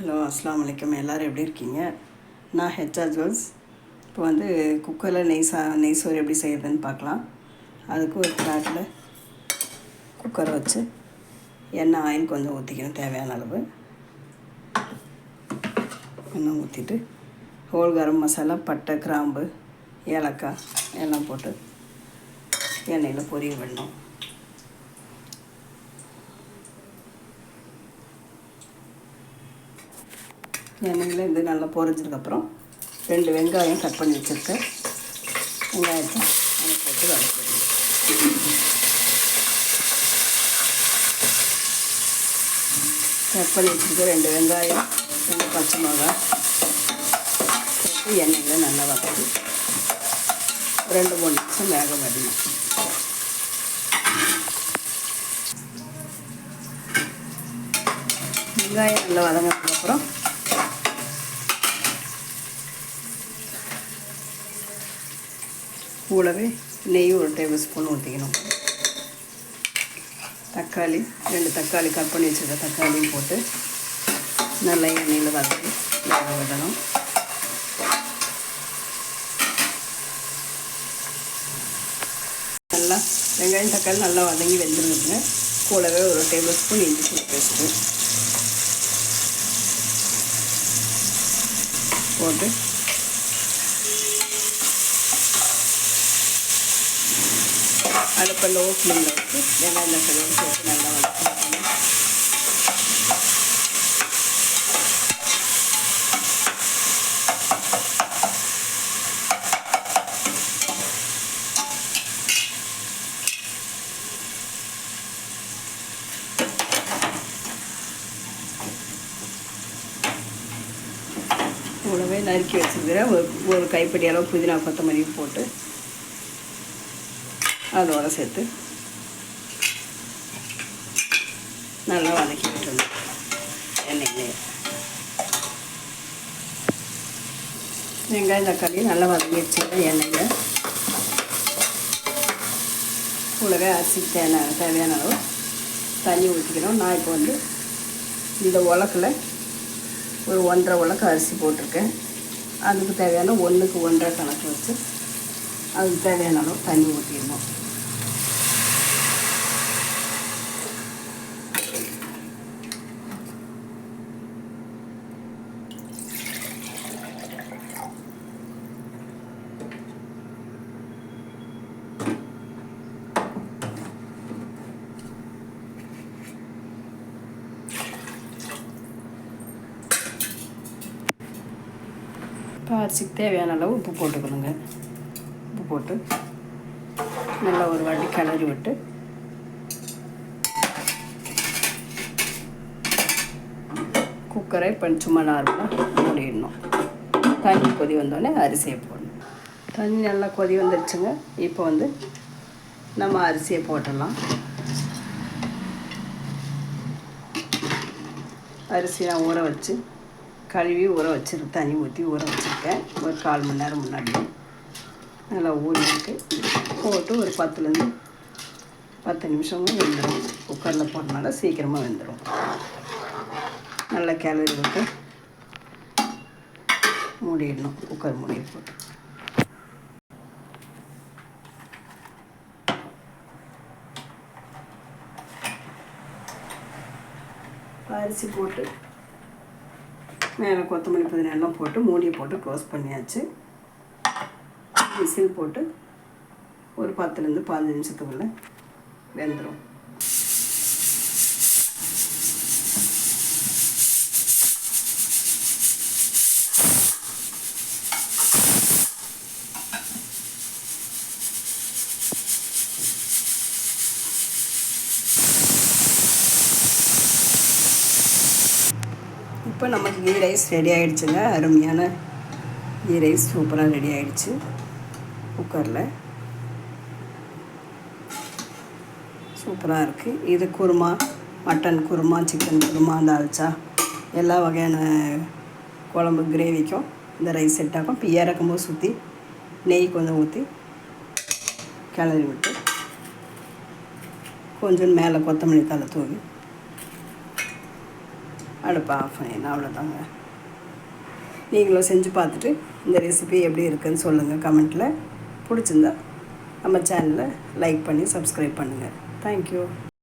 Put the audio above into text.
Hello, அஸ்ஸலாமு அலைக்கும். எல்லோரும் எப்படி இருக்கீங்க? நான் ஹெச்ஆர் ஜுவல்ஸ். இப்போ வந்து குக்கரில் நெய் சோறு எப்படி செய்கிறதுன்னு பார்க்கலாம். அதுக்கு ஒரு பிளாட்டில் குக்கரை வச்சு எண்ணெய் ஆயில் கொஞ்சம் ஊற்றிக்கணும். தேவையான அளவு எண்ணெய் ஊற்றிட்டு ஹோல் கரம் மசாலா, பட்டை, கிராம்பு, ஏலக்காய் எல்லாம் போட்டு எண்ணெயில் பொரிய விடணும். எண்ணெயில் இது நல்லா பொரிஞ்சதுக்கப்புறம் 2 வெங்காயம் கட் பண்ணி வச்சுருக்கேன். வெங்காயத்தை அதை போட்டு வதக்கிடணும். கட் பண்ணி வச்சுருக்க 2 வெங்காயம், 2 பச்சை மிளகாய் போட்டு எண்ணெயில் நல்லா வதக்கி 2-3 நிமிஷம் வேக விடணும். வெங்காயம் நல்லா வதங்கினதுக்கப்புறம் கூடவே நெய் 1 டேபிள் ஸ்பூன் ஊற்றிக்கணும். தக்காளி 2 தக்காளி கட் பண்ணி வச்சுருக்க தக்காளியும் போட்டு நல்லா எண்ணெயில் வதக்கி வேக விடணும். நல்லா வெங்காயம் தக்காளி நல்லா வதங்கி வெந்துருக்குங்க. கூடவே 1 டேபிள் ஸ்பூன் இஞ்சி பூண்டு பேஸ்ட்டு போட்டு அடுப்பை லோ ஃப்ளேமில் வச்சு வெங்காயம் தக்காளியோடு சேர்த்து நல்லா வதக்கணும். கூடவே நறுக்கி வச்சுருக்கிற ஒரு கைப்பிடி அளவு புதினா கொத்தமல்லி போட்டு அதோடு சேர்த்து நல்லா வதக்கி விட்டுருணும். எண்ணெயிலே வெங்காயம் தக்காளி நல்லா வதக்கி வச்சுருக்கேன். எண்ணெயில் கூடவே அரிசி தேவையான அளவு தண்ணி ஊற்றிக்கணும். நான் இப்போ வந்து இந்த உலக்கில் ஒரு 1.5 உலக்கு அரிசி போட்டிருக்கேன். அதுக்கு தேவையான 1க்கு 1.5 கணக்கு வச்சு அதுக்கு தேவையான அளவு தண்ணி ஊற்றிடணும். இப்போ அரிசிக்கு தேவையான அளவு உப்பு போட்டுக்கணுங்க. உப்பு போட்டு நல்லா ஒரு வாட்டி கிளறி விட்டு குக்கரை இப்போ சும்மா நார்மலாக மூடிடணும். தண்ணி கொதி வந்தோடனே அரிசியை போடணும். தண்ணி நல்லா கொதி வந்துடுச்சுங்க. இப்போ வந்து நம்ம அரிசியை போட்டுடலாம். அரிசி நான் ஊற வச்சு கழுவி ஊற வச்சுருக்கு, தண்ணி ஊற்றி ஊற வச்சுருக்கேன். ஒரு 1/4 மணி நேரம் முன்னாடி நல்லா ஊறிட்டு போட்டு ஒரு 10லேருந்து 10 நிமிஷமும் வெந்துடும். குக்கரில் போட்டனால சீக்கிரமாக வெந்துடும். நல்லா கிளறி விட்டு மூடிடணும். குக்கர் மூடி போட்டு அரிசி போட்டு மேலே கொத்தமல்லி புதினா எல்லாம் போட்டு மூடியை போட்டு க்ளோஸ் பண்ணியாச்சு. விசில் போட்டு ஒரு 10லேருந்து 15 நிமிஷத்துக்குள்ளே வெந்துடும். இப்போ நமக்கு கீ ரைஸ் ரெடி ஆகிடுச்சுங்க. அருமையான கீ ரைஸ் சூப்பராக ரெடி ஆகிடுச்சு. குக்கரில் சூப்பராக இருக்குது. இது குருமா, மட்டன் குருமா, சிக்கன் குருமா, தால்ச்சா எல்லா வகையான குழம்பு கிரேவிக்கும் இந்த ரைஸ் செட் ஆகும். இப்போ இறக்கும்போது சுற்றி நெய் கொஞ்சம் ஊற்றி கிளறி விட்டு கொஞ்சம் மேலே கொத்தமல்லி தழை தூவி அடுப்பை ஆஃப் பண்ணிடணும். அவ்வளோதாங்க. நீங்களும் செஞ்சு பார்த்துட்டு இந்த ரெசிபி எப்படி இருக்குதுன்னு சொல்லுங்கள் கமெண்ட்டில். பிடிச்சிருந்தா நம்ம சேனலை லைக் பண்ணி சப்ஸ்கிரைப் பண்ணுங்கள். தேங்க்யூ.